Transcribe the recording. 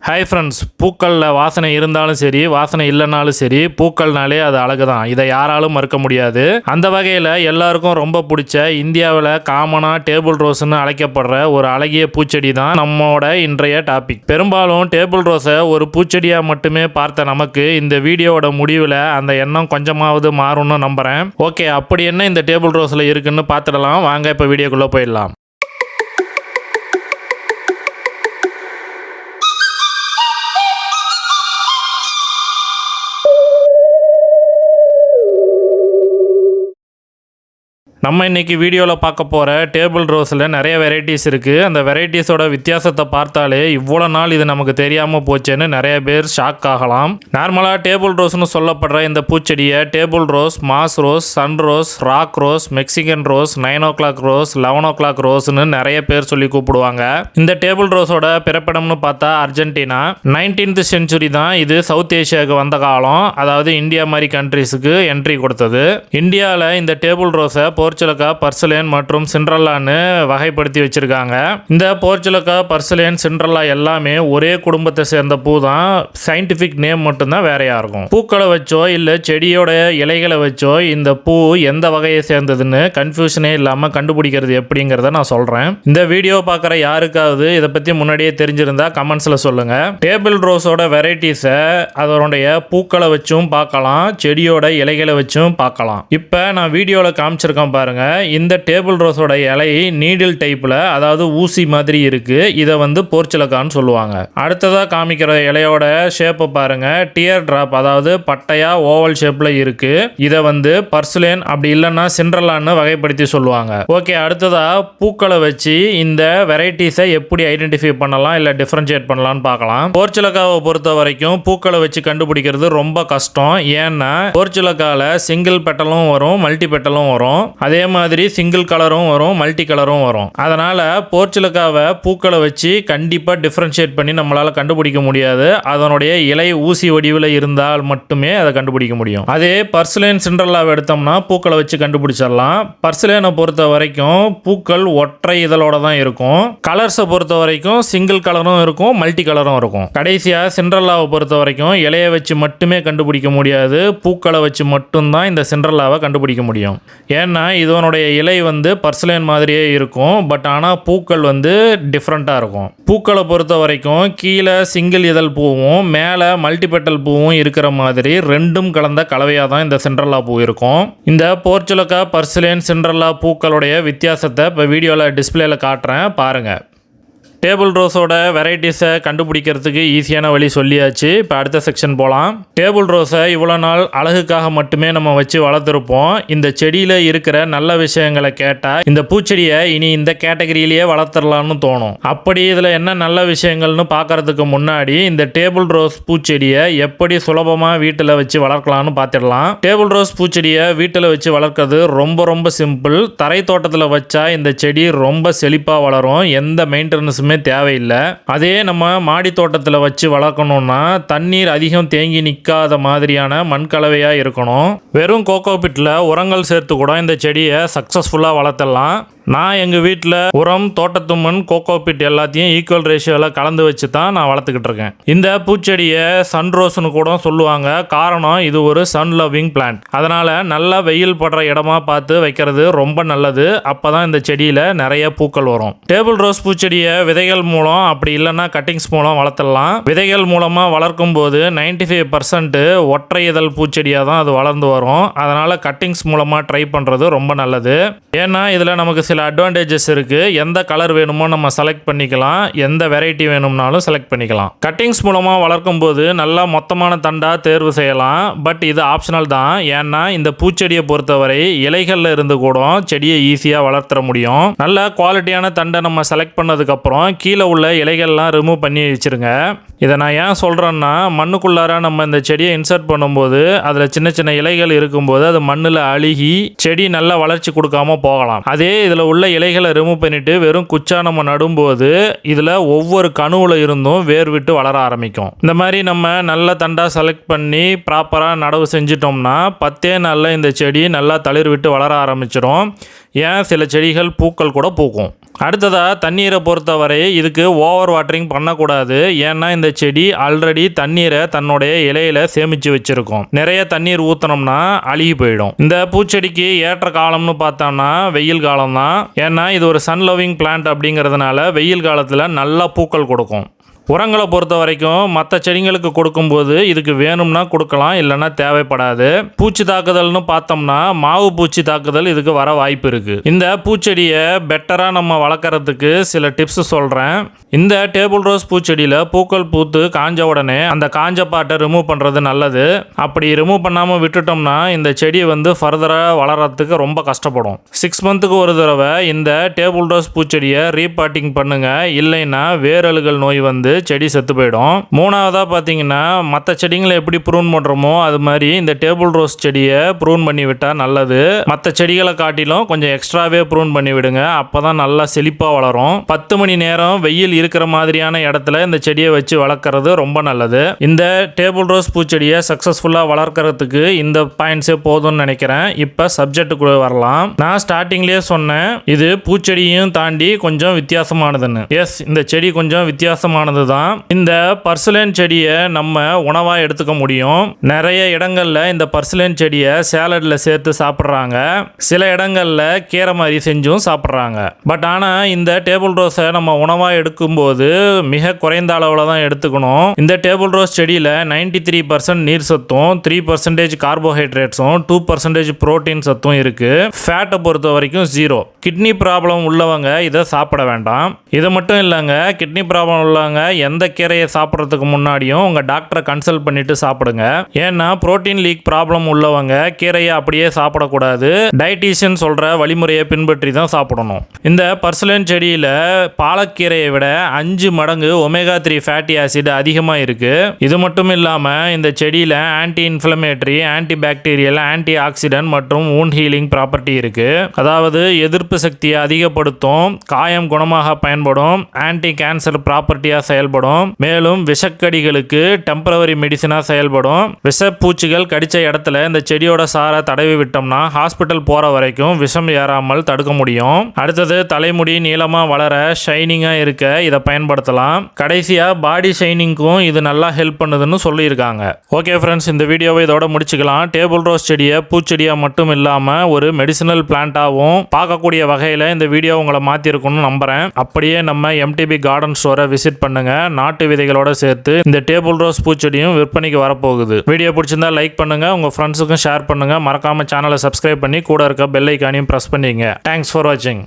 Hi friends, பூக்களில் வாசனை இருந்தாலும் சரி, வாசனை இல்லைனாலும் சரி, பூக்கள்னாலே அது அழகு தான். இதை யாராலும் மறுக்க முடியாது. அந்த வகையில் எல்லாருக்கும் ரொம்ப பிடிச்ச இந்தியாவில் காமனாக டேபிள் ரோஸ்ன்னு அழைக்கப்படுற ஒரு அழகிய பூச்செடி தான் நம்மளோட இன்றைய டாபிக். பெரும்பாலும் டேபிள் ரோஸை ஒரு பூச்செடியாக மட்டுமே பார்த்த நமக்கு இந்த வீடியோவோட முடிவில் அந்த எண்ணம் கொஞ்சமாவது மாறும்னு நம்புகிறேன். ஓகே, அப்படி என்ன இந்த டேபிள் ரோஸில் இருக்குன்னு பார்த்துடலாம் வாங்க. இப்போ வீடியோக்குள்ளே போயிடலாம். நம்ம இன்றைக்கி வீடியோவில் பார்க்க போகிற டேபிள் ரோஸில் நிறைய வெரைட்டிஸ் இருக்குது. அந்த வெரைட்டிஸோட வித்தியாசத்தை பார்த்தாலே இவ்வளோ நாள் இது நமக்கு தெரியாமல் போச்சேன்னு நிறைய பேர் ஷாக் ஆகலாம். நார்மலாக டேபிள் ரோஸ்னு சொல்லப்படுற இந்த பூச்செடியை table rose, moss rose, sun rose, rock rose, Mexican rose, 9 o'clock rose, 11 o'clock ரோஸ்னு நிறைய பேர் சொல்லி கூப்பிடுவாங்க. இந்த டேபிள் ரோஸோட பிறப்பிடம்னு பார்த்தா அர்ஜென்டினா. 19th century தான் இது சவுத் ஏஷியாவுக்கு வந்த காலம். அதாவது இந்தியா மாதிரி கண்ட்ரிஸுக்கு என்ட்ரி கொடுத்தது. இந்தியாவில் இந்த டேபிள் ரோஸை போர்ச்சுலக்கா, பர்சிலேன் மற்றும் சிண்ட்ரெல்லான்னு வகைப்படுத்தி வச்சிருக்காங்க. இந்த போர்ச்சுலக்கா, பர்சிலேன், சிண்ட்ரெல்லா எல்லாமே ஒரே குடும்பத்தை சேர்ந்த பூ தான். சயின்டிஃபிக் நேம் மட்டும்தான் வேறையா இருக்கும். பூக்களை வச்சோ இல்லை செடியோட இலைகளை வச்சோ இந்த பூ எந்த வகையை சேர்ந்ததுன்னு கன்ஃபியூஷனே இல்லாமல் கண்டுபிடிக்கிறது எப்படிங்கிறத நான் சொல்கிறேன். இந்த வீடியோ பார்க்குற யாருக்காவது இதை பற்றி முன்னாடியே தெரிஞ்சிருந்தா கமெண்ட்ஸில் சொல்லுங்கள். டேபிள் ரோஸோட வெரைட்டிஸை அதனுடைய பூக்களை வச்சும் பார்க்கலாம், செடியோட இலைகளை வச்சும் பார்க்கலாம். இப்போ நான் வீடியோவில் காமிச்சிருக்கேன் பாருங்க. இந்த டேபிள் ரோஸோட இலை நீடில் டைப்ல, அதாவது ஊசி மாதிரி இருக்கு. இதை போர்ச்சுலக்கான்னு சொல்லுவாங்க. அடுத்ததா காமிக்கிற இலையோட ஷேப்பை பாருங்க. டியர் டிராப், அதாவது பட்டையா ஓவல் ஷேப்ல இருக்கு. இதை பர்சிலேன் அப்படி இல்லைன்னா சிண்ட்ரெல்லான்னு வகைப்படுத்தி சொல்லுவாங்க. ஓகே, அடுத்ததா பூக்களை வச்சு இந்த வெரைட்டிஸை எப்படி ஐடென்டிஃபை பண்ணலாம் இல்லை டிஃபரன்ஷியேட் பண்ணலாம்னு பார்க்கலாம். போர்ச்சுலக்காவை பொறுத்த வரைக்கும் பூக்களை வச்சு கண்டுபிடிக்கிறது ரொம்ப கஷ்டம். ஏன்னா போர்ச்சுலக்கால சிங்கிள் பெட்டலும் வரும், மல்டி பெட்டலும் வரும். அதே மாதிரி சிங்கிள் கலரும் வரும், மல்டி கலரும் வரும். அதனால போர்ச்சுலக்காவை பூக்களை வச்சு கண்டிப்பாக டிஃபரன்ஷியேட் பண்ணி நம்மளால கண்டுபிடிக்க முடியாது. அதனுடைய இலை ஊசி வடிவில் இருந்தால் மட்டுமே அதை கண்டுபிடிக்க முடியும். அதே பர்சிலேன், சிண்ட்ரெல்லாவை எடுத்தோம்னா பூக்களை வச்சு கண்டுபிடிச்சிடலாம். பர்சிலேனை பொறுத்த வரைக்கும் பூக்கள் ஒற்றை இதழோட தான் இருக்கும். கலர்ஸை பொறுத்த வரைக்கும் சிங்கிள் கலரும் இருக்கும், மல்டி கலரும் இருக்கும். கடைசியாக சிண்ட்ரெல்லாவை பொறுத்த வரைக்கும் இலையை வச்சு மட்டுமே கண்டுபிடிக்க முடியாது, பூக்களை வச்சு மட்டும்தான் இந்த சிண்ட்ரெல்லாவை கண்டுபிடிக்க முடியும். ஏன்னா இதனுடைய இலை பர்சிலேன் மாதிரியே இருக்கும். பட் ஆனால் பூக்கள் டிஃப்ரெண்ட்டாக இருக்கும். பூக்களை பொறுத்த வரைக்கும் கீழே சிங்கிள் இதழ் பூவும் மேலே மல்டிபெட்டல் பூவும் இருக்கிற மாதிரி ரெண்டும் கலந்த கலவையாக தான் இந்த சிண்ட்ரெல்லா பூ இருக்கும். இந்த போர்ச்சுலக்கா, பர்சிலேன், சிண்ட்ரெல்லா பூக்களுடைய வித்தியாசத்தை இப்போ வீடியோவில் டிஸ்பிளேல காட்டுறேன் பாருங்கள். டேபிள் ரோஸோட வெரைட்டிஸை கண்டுபிடிக்கிறதுக்கு ஈஸியான வழி சொல்லியாச்சு. இப்போ அடுத்த செக்ஷன் போகலாம். டேபிள் ரோஸை இவ்வளோ நாள் அழகுக்காக மட்டுமே நம்ம வச்சு வளர்த்துருப்போம். இந்த செடியில் இருக்கிற நல்ல விஷயங்களை கேட்டால் இந்த பூச்செடியை இனி இந்த கேட்டகரியிலேயே வளர்த்துடலாம்னு தோணும். அப்படி இதில் என்ன நல்ல விஷயங்கள்னு பார்க்கறதுக்கு முன்னாடி இந்த டேபிள் ரோஸ் பூச்செடியை எப்படி சுலபமாக வீட்டில் வச்சு வளர்க்கலாம்னு பார்த்துடலாம். டேபிள் ரோஸ் பூச்செடியை வீட்டில் வச்சு வளர்க்கறது ரொம்ப ரொம்ப சிம்பிள். தரை தோட்டத்தில் வச்சா இந்த செடி ரொம்ப செழிப்பாக வளரும், எந்த மெயின்டெனன்ஸுமே தேவையில்லை. அதே நம்ம மாடி தோட்டத்தில் வச்சு வளர்க்கணும்னா தண்ணீர் அதிகம் தேங்கி நிற்காத மாதிரியான மண் கலவையாக இருக்கணும். வெறும் கோகோ பிட்டில் உரங்கள் சேர்த்து கூட இந்த செடியை சக்ஸஸ்ஃபுல்லாக வளர்த்தலாம். நான் எங்கள் வீட்டில் உரம், தோட்டத்து மண், கோகோ பிட் எல்லாத்தையும் ஈக்குவல் ரேஷியோவில் கலந்து வச்சு தான் நான் வளர்த்துக்கிட்டு இருக்கேன். இந்த பூச்செடியை சன் ரோஸ்னு கூட சொல்லுவாங்க. காரணம் இது ஒரு சன் லவ்விங் பிளான்ட். அதனால் நல்லா வெயில் படுற இடமா பார்த்து வைக்கிறது ரொம்ப நல்லது. அப்போ தான் இந்த செடியில் நிறைய பூக்கள் வரும். டேபிள் ரோஸ் பூச்செடியை விதைகள் மூலம் அப்படி இல்லைன்னா கட்டிங்ஸ் மூலம் வளர்த்துடலாம். விதைகள் மூலமாக வளர்க்கும் போது 95% ஒற்றை இதழ் பூச்செடியாக தான் அது வளர்ந்து வரும். அதனால் கட்டிங்ஸ் மூலமாக ட்ரை பண்ணுறது ரொம்ப நல்லது. ஏன்னா இதில் நமக்கு சில அட்வான்டேஜஸ் இருக்குது. எந்த கலர் வேணுமோ நம்ம செலக்ட் பண்ணிக்கலாம், எந்த வெரைட்டி வேணும்னாலும் செலக்ட் பண்ணிக்கலாம். கட்டிங்ஸ் மூலமாக வளர்க்கும் போது நல்லா மொத்தமான தண்டாக தேர்வு செய்யலாம். பட் இது ஆப்ஷனல் தான். ஏன்னா இந்த பூச்செடியை பொறுத்தவரை இலைகளில் இருந்து கூட செடியை ஈஸியாக வளர்த்துற முடியும். நல்ல குவாலிட்டியான தண்டை நம்ம செலக்ட் பண்ணதுக்கப்புறம் கீழே உள்ள இலைகள்லாம் ரிமூவ் பண்ணி வச்சுருங்க. இதை நான் ஏன் சொல்கிறேன்னா, மண்ணுக்குள்ளார நம்ம இந்த செடியை இன்சர்ட் பண்ணும்போது அதில் சின்ன சின்ன இலைகள் இருக்கும்போது அது மண்ணில் அழுகி செடி நல்ல வளர்ச்சி கொடுக்காம போகலாம். அதே இதில் உள்ள இலைகளை ரிமூவ் பண்ணிவிட்டு வெறும் குச்சா நம்ம நடும்போது இதில் ஒவ்வொரு கணுவில் இருந்தும் வேர் விட்டு வளர ஆரம்பிக்கும். இந்த மாதிரி நம்ம நல்ல தண்டாக செலக்ட் பண்ணி ப்ராப்பராக நடவு செஞ்சிட்டோம்னா 10 நாளில் இந்த செடி நல்லா தளிர் விட்டு வளர ஆரம்பிச்சிடும். ஏன் சில செடிகள் பூக்கள் கூட பூக்கும். அடுத்ததா தண்ணீரை பொறுத்தவரை இதுக்கு ஓவர் வாட்டரிங் பண்ணக்கூடாது. ஏன்னா இந்த செடி ஆல்ரெடி தண்ணீரை தன்னுடைய இலையில சேமிச்சு வச்சிருக்கும். நிறைய தண்ணீர் ஊத்தனோம்னா அழுகி போயிடும். இந்த பூச்செடிக்கு ஏற்ற காலம்னு பார்த்தோம்னா வெயில் காலம் தான். ஏன்னா இது ஒரு சன் லவ்விங் பிளான்ட் அப்படிங்கிறதுனால வெயில் காலத்தில் நல்லா பூக்கள் கொடுக்கும். உரங்களை பொறுத்த வரைக்கும் மற்ற செடிங்களுக்கு கொடுக்கும்போது இதுக்கு வேணும்னா கொடுக்கலாம், இல்லைன்னா தேவைப்படாது. பூச்சி தாக்குதல்னு பார்த்தோம்னா மாவு பூச்சி தாக்குதல் இதுக்கு வர வாய்ப்பு இருக்குது. இந்த பூச்செடியை பெட்டராக நம்ம வளர்க்குறதுக்கு சில டிப்ஸ் சொல்கிறேன். இந்த டேபிள் ரோஸ் பூச்செடியில் பூக்கள் பூத்து காஞ்ச உடனே அந்த காஞ்ச பாட்டை ரிமூவ் பண்ணுறது நல்லது. அப்படி ரிமூவ் பண்ணாமல் விட்டுட்டோம்னா இந்த செடி ஃபர்தராக வளர்கிறதுக்கு ரொம்ப கஷ்டப்படும். 6 மந்த்துக்கு ஒரு தடவை இந்த டேபிள் ரோஸ் பூச்செடியை ரீபாட்டிங் பண்ணுங்க, இல்லைன்னா வேரலுகள் நோய் செடி செத்து போயிடும். மூணாவதாக பார்த்தீங்கன்னா மற்ற செடிங்களை எப்படி ப்ரூன் பண்ணுறோமோ அது மாதிரி இந்த டேபிள் ரோஸ் செடியை ப்ரூன் பண்ணி விட்டால் நல்லது. மற்ற செடிகளை காட்டிலும் கொஞ்சம் எக்ஸ்ட்ராவே ப்ரூன் பண்ணி விடுங்க, அப்போ தான் நல்லா செழிப்பாக வளரும். 10 மணி நேரம் வெயில் இருக்கிற மாதிரியான இடத்துல இந்த செடியை வச்சு வளர்க்குறது ரொம்ப நல்லது. இந்த டேபிள் ரோஸ் பூச்செடியை சக்ஸஸ்ஃபுல்லாக வளர்க்குறதுக்கு இந்த பாயிண்ட்ஸே போதும்னு நினைக்கிறேன். இப்போ சப்ஜெக்டுக்குள்ளே வரலாம். நான் ஸ்டார்டிங்லேயே சொன்னேன் இது பூச்செடியும் தாண்டி கொஞ்சம் வித்தியாசமானதுன்னு. எஸ், இந்த செடி கொஞ்சம் வித்தியாசமானது தான். இந்த பர்சிலன் செடியை நம்ம உணவா எடுத்துக்க முடியும். நிறைய இடங்கள்ல இந்த பர்சிலன் செடியை சேலட்ல சேர்த்து சாப்பிட்றாங்க. சில இடங்கள்ல கீரை மாதிரி செஞ்சும் சாப்பிட்றாங்க. பட் ஆனால் இந்த டேபிள் ரோஸை நம்ம உணவா எடுக்கும்போது மிக குறைந்த அளவில் தான் எடுத்துக்கணும். இந்த டேபிள் ரோஸ் செடியில் 93% நீர் சத்தும் 3% கார்போஹைட்ரேட்ஸும் 2% புரோட்டீன் சத்தும் இருக்கு. ஃபேட்டை பொறுத்த வரைக்கும் 0. கிட்னி ப்ராப்ளம் உள்ளவங்க இதை சாப்பிட வேண்டாம். இது மட்டும் இல்லைங்க, கிட்னி ப்ராப்ளம் உள்ளவங்க எந்த கீரையை சாப்பிட்றதுக்கு முன்னாடியும் உங்கள் டாக்டரை கன்சல்ட் பண்ணிட்டு சாப்பிடுங்க. ஏன்னா புரோட்டீன் லீக் ப்ராப்ளம் உள்ளவங்க கீரையை அப்படியே சாப்பிடக்கூடாது. டயட்டீஷியன் சொல்கிற வழிமுறையை பின்பற்றி தான் சாப்பிடணும். இந்த பர்சிலன் செடியில் பாலக்கீரையை விட 5 மடங்கு ஒமேகா 3 ஃபேட்டி ஆசிட் அதிகமாக இருக்குது. இது மட்டும் இல்லாமல் இந்த செடியில் anti inflammatory, anti bacterial, anti accident மற்றும் வூண்ட் ஹீலிங் ப்ராப்பர்ட்டி இருக்குது. அதாவது எதிர்ப்பு சக்தியை அதிகப்படுத்தும், காயம் குணமாக பயன்படும், ஆன்டி கேன்சர் ப்ராப்பர்ட்டியாக செயல்படும். மேலும் விஷக்கடிகளுக்கு டெம்பரவரி மெடிசனா செயல்படும். விஷப்பூச்சிகள் கடிச்ச இடத்துல இந்த செடியோட சாரை தடவி விட்டோம்னா ஹாஸ்பிட்டல் போற வரைக்கும் விஷம் ஏறாமல் தடுக்க முடியும். அடுத்தது தலைமுடி நீளமா வளர ஷைனிங்கா இருக்க இதை பயன்படுத்தலாம். கடைசியா பாடி ஷைனிங்க்கும் இது நல்லா ஹெல்ப் பண்ணுதுன்னு சொல்லியிருக்காங்க. ஓகே ஃப்ரெண்ட்ஸ், இந்த வீடியோவை இதோட முடிச்சுக்கலாம். டேபிள் ரோஸ் செடியை பூச்செடியா மட்டும் இல்லாம ஒரு மெடிசினல் பிளான்ட்டாகவும் பார்க்கக்கூடிய வகையில் இந்த வீடியோ உங்களை மாற்றிருக்கும்னு நம்புறேன். அப்படியே நம்ம எம்டிபி கார்டன் ஸ்டோரை விசிட் பண்ணுங்க. நாட்டு விதைகளோட சேர்த்து இந்த டேபிள் ரோஸ் பூச்செடியும் விற்பனைக்கு வரப்போகுது. வீடியோ பிடிச்சிருந்தா லைக் பண்ணுங்க, உங்க ஃப்ரெண்ட்ஸுக்கும் ஷேர் பண்ணுங்க. மறக்காம சேனலை சப்ஸ்கிரைப் பண்ணி கூட இருக்க பெல் ஐகானையும் பிரஸ் பண்ணிங்க. தேங்க்ஸ் ஃபார் வாட்சிங்.